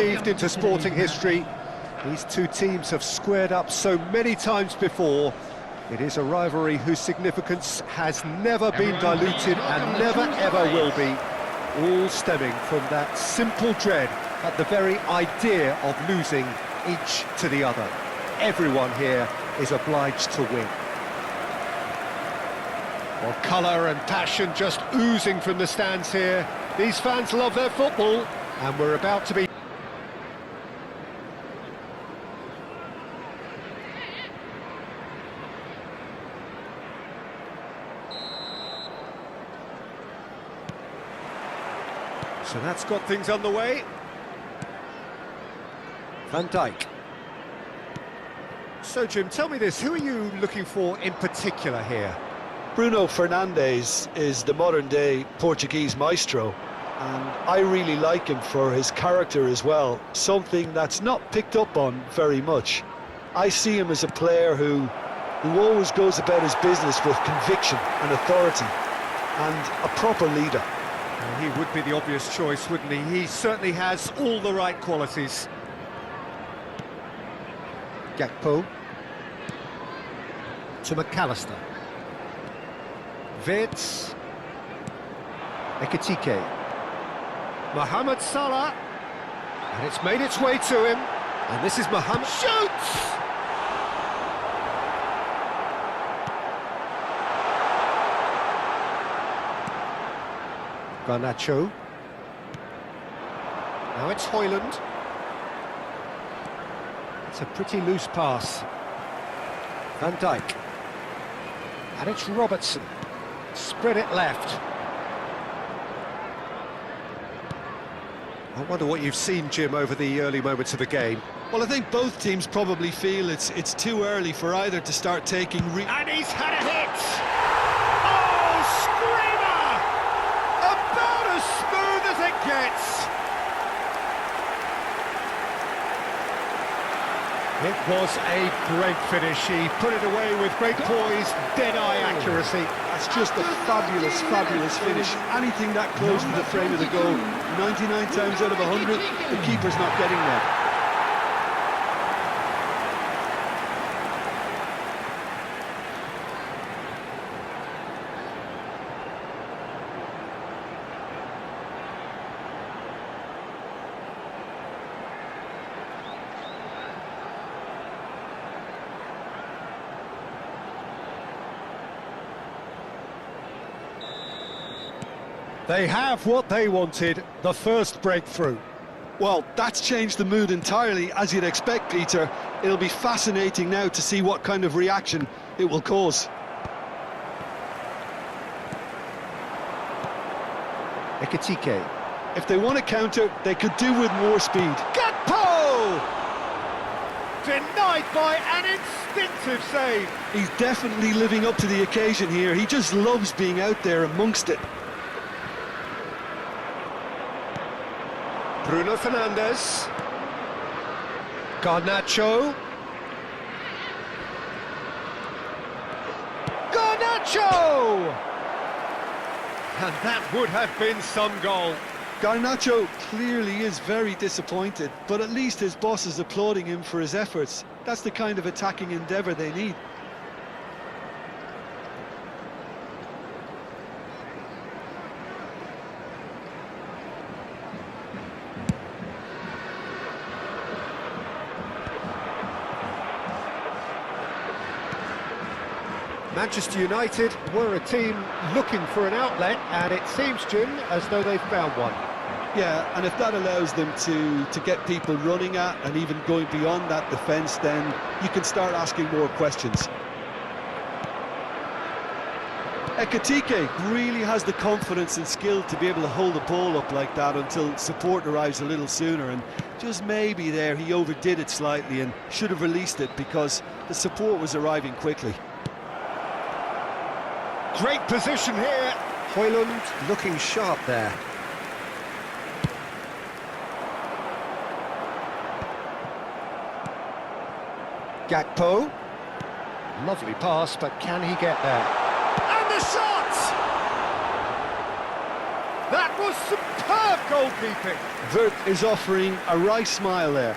engraved into sporting history. These two teams have squared up so many times before. It is a rivalry whose significance has never been diluted and never ever will be, all stemming from that simple dread at the very idea of losing each to the other. Everyone here is obliged to win. Well, colour and passion just oozing from the stands here. These fans love their football, and we're about to be... So that's got things underway. Van Dijk. So, Jim, tell me this, who are you looking for in particular here? Bruno Fernandes is the modern-day Portuguese maestro, and I really like him for his character as well, something that's not picked up on very much. I see him as a player who always goes about his business with conviction and authority, and a proper leader. Well, he would be the obvious choice, wouldn't he? He certainly has all the right qualities. Gakpo. To McAllister. Wirtz. Ekitike. Mohamed Salah. And it's made its way to him. And this is Mohamed... Shoots! Garnacho. Now it's Højlund. It's a pretty loose pass. Van Dijk. And it's Robertson. Spread it left. I wonder what you've seen, Jim, over the early moments of the game. Well, I think both teams probably feel it's too early for either to start taking... And he's had a hit! Oh, screamer! About as smooth as it gets! It was a great finish. He put it away with great poise, dead-eye accuracy. That's just a fabulous, fabulous finish. Anything that close to the frame of the goal, 99 times out of 100, the keeper's not getting there. They have what they wanted, the first breakthrough. Well, that's changed the mood entirely, as you'd expect, Peter. It'll be fascinating now to see what kind of reaction it will cause. Ekitike. If they want to counter, they could do with more speed. Gakpo! Denied by an instinctive save. He's definitely living up to the occasion here. He just loves being out there amongst it. Bruno Fernandes. Garnacho. Garnacho! And that would have been some goal. Garnacho clearly is very disappointed, but at least his boss is applauding him for his efforts. That's the kind of attacking endeavour they need. Manchester United were a team looking for an outlet, and it seems, Jim, as though they've found one. Yeah, and if that allows them to get people running at and even going beyond that defence, then you can start asking more questions. Ekitike really has the confidence and skill to be able to hold the ball up like that until support arrives a little sooner, and just maybe there he overdid it slightly and should have released it because the support was arriving quickly. Great position here. Højlund looking sharp there. Gakpo. Lovely pass, but can he get there? And the shot! That was superb! Superb goalkeeping. Vert is offering a wry smile there.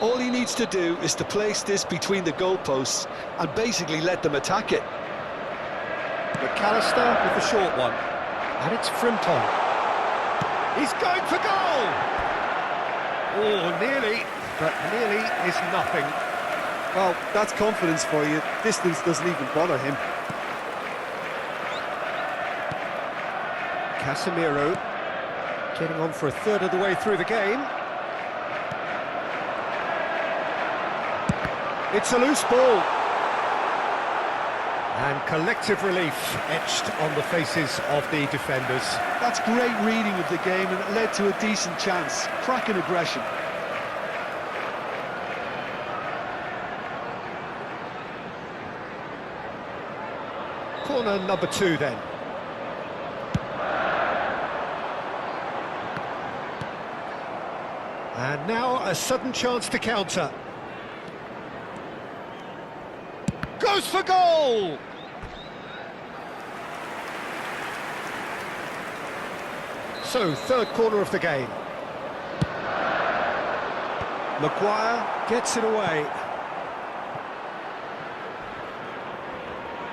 All he needs to do is to place this between the goalposts and basically let them attack it. McAllister with the short one. And it's Frimpong. He's going for goal! Oh, nearly, but nearly is nothing. Well, that's confidence for you. Distance doesn't even bother him. Casemiro getting on for a third of the way through the game. It's a loose ball. And collective relief etched on the faces of the defenders. That's great reading of the game, and it led to a decent chance. Cracking aggression. Corner number 2 then. And now a sudden chance to counter. Goes for goal! So, third corner of the game. Maguire gets it away.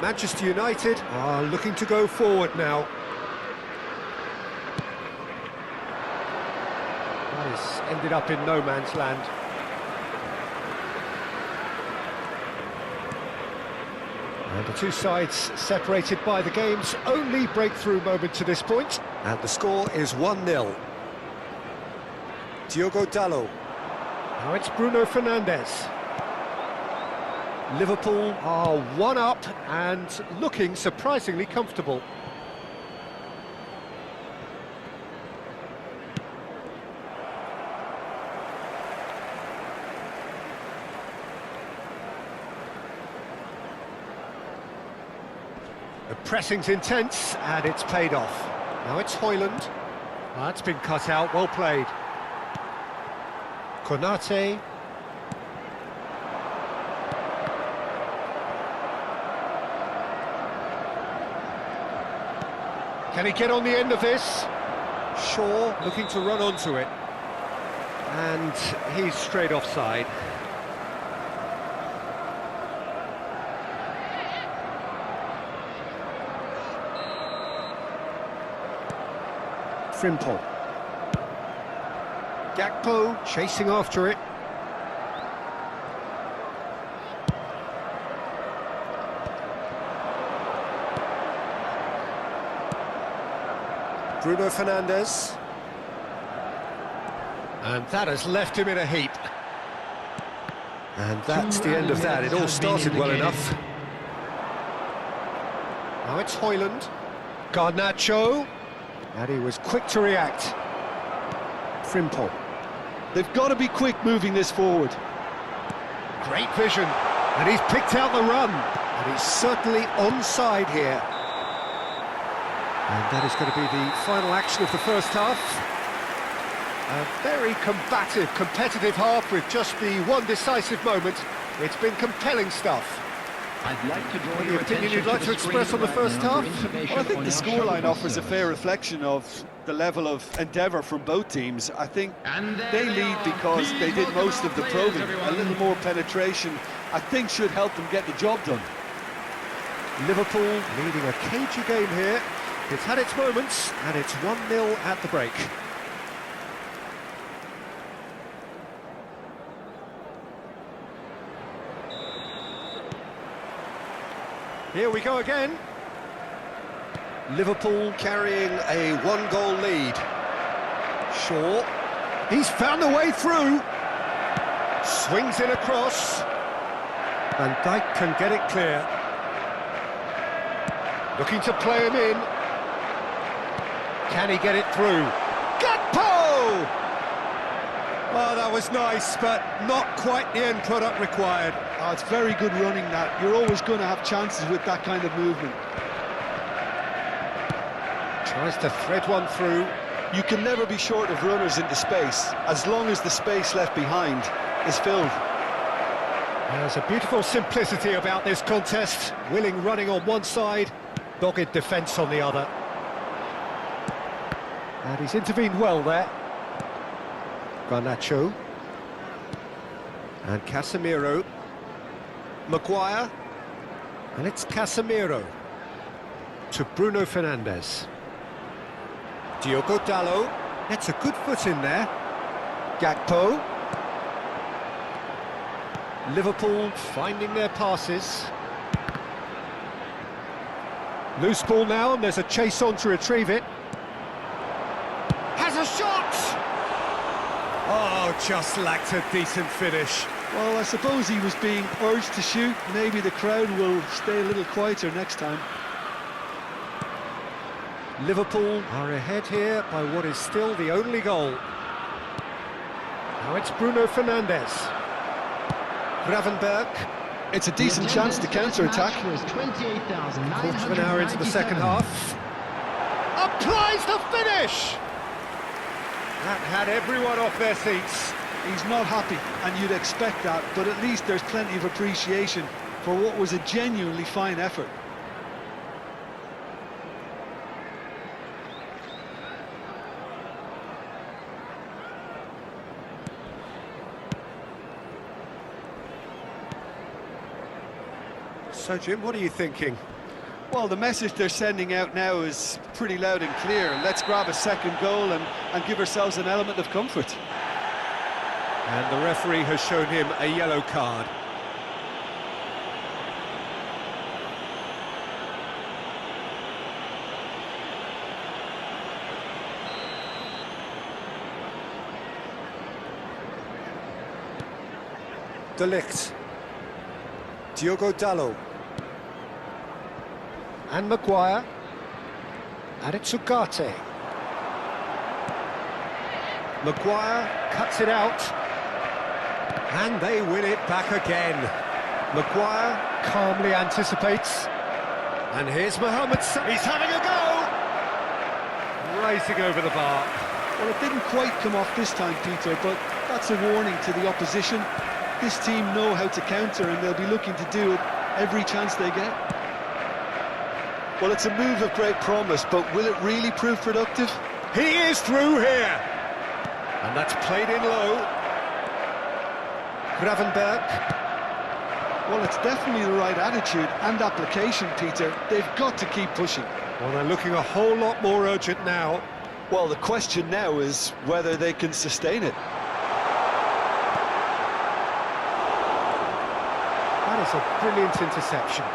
Manchester United are looking to go forward now. That has ended up in no man's land. And the two sides separated by the game's only breakthrough moment to this point. And the score is 1-0. Diogo Dalot. Now it's Bruno Fernandes. Liverpool are 1 up and looking surprisingly comfortable. The pressing's intense, and it's paid off. Now it's Højlund. That's been cut out, well played. Konate. Can he get on the end of this? Shaw looking to run onto it. And he's straight offside. Frimpong. Gakpo chasing after it. Bruno Fernandes. And that has left him in a heap. And that's the end of that. It all started well enough. Now it's Højlund. Garnacho. And he was quick to react. Frimpong. They've got to be quick moving this forward. Great vision. And he's picked out the run. And he's certainly onside here. And that is going to be the final action of the first half. A very combative, competitive half with just the one decisive moment. It's been compelling stuff. I'd like to draw Any your opinion attention you'd like to express on the first half? Well, I think the scoreline offers a fair reflection of the level of endeavour from both teams. I think they lead because they did most of the probing. A little more penetration, I think, should help them get the job done. Liverpool leading a cagey game here. It's had its moments, and it's 1-0 at the break. Here we go again. Liverpool carrying a 1-goal lead. Shaw. He's found a way through. Swings in across. Van Dijk can get it clear. Looking to play him in. Can he get it through? Gakpo! Oh, that was nice, but not quite the end product required. Oh, it's very good running, that. You're always going to have chances with that kind of movement. Tries to thread one through. You can never be short of runners into space, as long as the space left behind is filled. There's a beautiful simplicity about this contest. Willing running on one side, dogged defence on the other. And he's intervened well there. Garnacho. And Casemiro. Maguire. And it's Casemiro. To Bruno Fernandes. Diogo Dalot. That's a good foot in there. Gakpo. Liverpool finding their passes. Loose ball now, and there's a chase on to retrieve it. Has a shot! Oh, just lacked a decent finish. Well, I suppose he was being urged to shoot. Maybe the crowd will stay a little quieter next time. Liverpool are ahead here by what is still the only goal. Now it's Bruno Fernandes. Gravenberg. It's a decent chance to counter-attack. Quarter of an hour into the second half. Applies the finish! That had everyone off their seats. He's not happy, and you'd expect that, but at least there's plenty of appreciation for what was a genuinely fine effort. So, Jim, what are you thinking? Well, the message they're sending out now is pretty loud and clear. Let's grab a second goal and give ourselves an element of comfort. And the referee has shown him a yellow card. De Ligt. Diogo Dalot. And Maguire. And it's Ugarte. Maguire cuts it out. And they win it back again. Maguire calmly anticipates. And here's Mohamed Salah. He's having a go! Racing over the bar. Well, it didn't quite come off this time, Peter, but that's a warning to the opposition. This team know how to counter, and they'll be looking to do it every chance they get. Well, it's a move of great promise, but will it really prove productive? He is through here! And that's played in low. Gravenberg. Well, it's definitely the right attitude and application, Peter. They've got to keep pushing. Well, they're looking a whole lot more urgent now. Well, the question now is whether they can sustain it. That is a brilliant interception.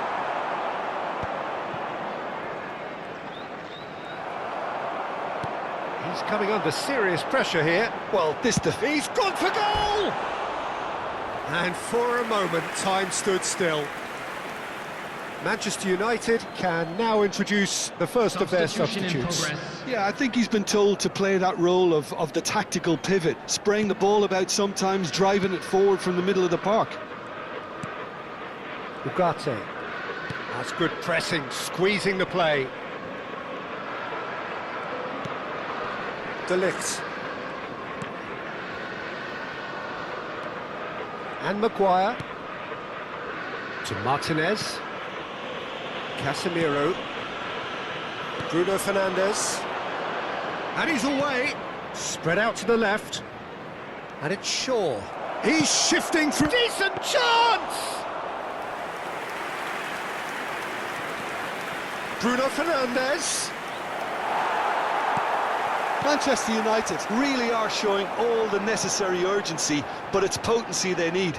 He's coming under serious pressure here. Well, He's gone for goal! And for a moment, time stood still. Manchester United can now introduce the first of their substitutes. Yeah, I think he's been told to play that role of the tactical pivot, spraying the ball about sometimes, driving it forward from the middle of the park. Ugarte. That's good pressing, squeezing the play. De Ligt. And Maguire. To Martinez. Casemiro. Bruno Fernandes. And he's away. Spread out to the left. And it's Shaw. He's shifting through. Decent chance! Bruno Fernandes. Manchester United really are showing all the necessary urgency, but it's potency they need.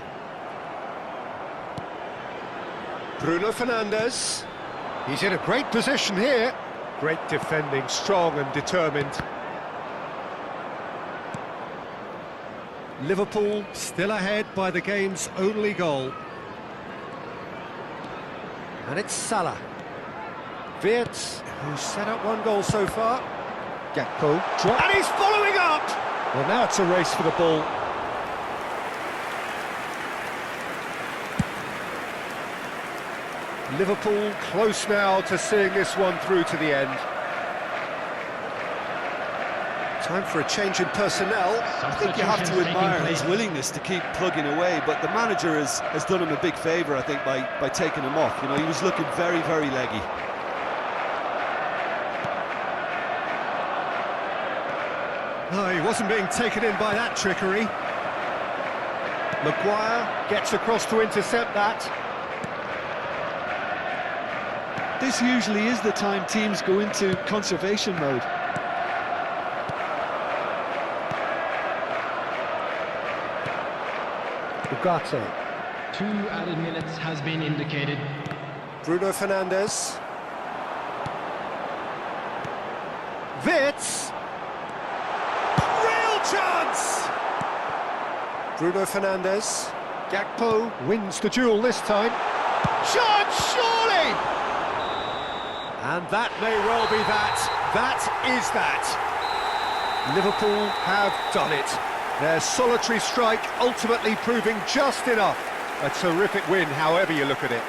Bruno Fernandes. He's in a great position here. Great defending, strong and determined. Liverpool still ahead by the game's only goal. And it's Salah. Wirtz, who's set up one goal so far. Gakpo, and he's following up! Well, now it's a race for the ball. Liverpool close now to seeing this one through to the end. Time for a change in personnel. I think you have to admire his willingness to keep plugging away, but the manager has done him a big favour, I think, by taking him off. You know, he was looking very, very leggy. No, he wasn't being taken in by that trickery. Maguire gets across to intercept that. This usually is the time teams go into conservation mode. Ugarte. 2 added minutes has been indicated. Bruno Fernandes. Wits. Real chance! Bruno Fernandes. Gakpo wins the duel this time. Chance, surely! And that may well be that. That is that. Liverpool have done it. Their solitary strike ultimately proving just enough. A terrific win, however you look at it.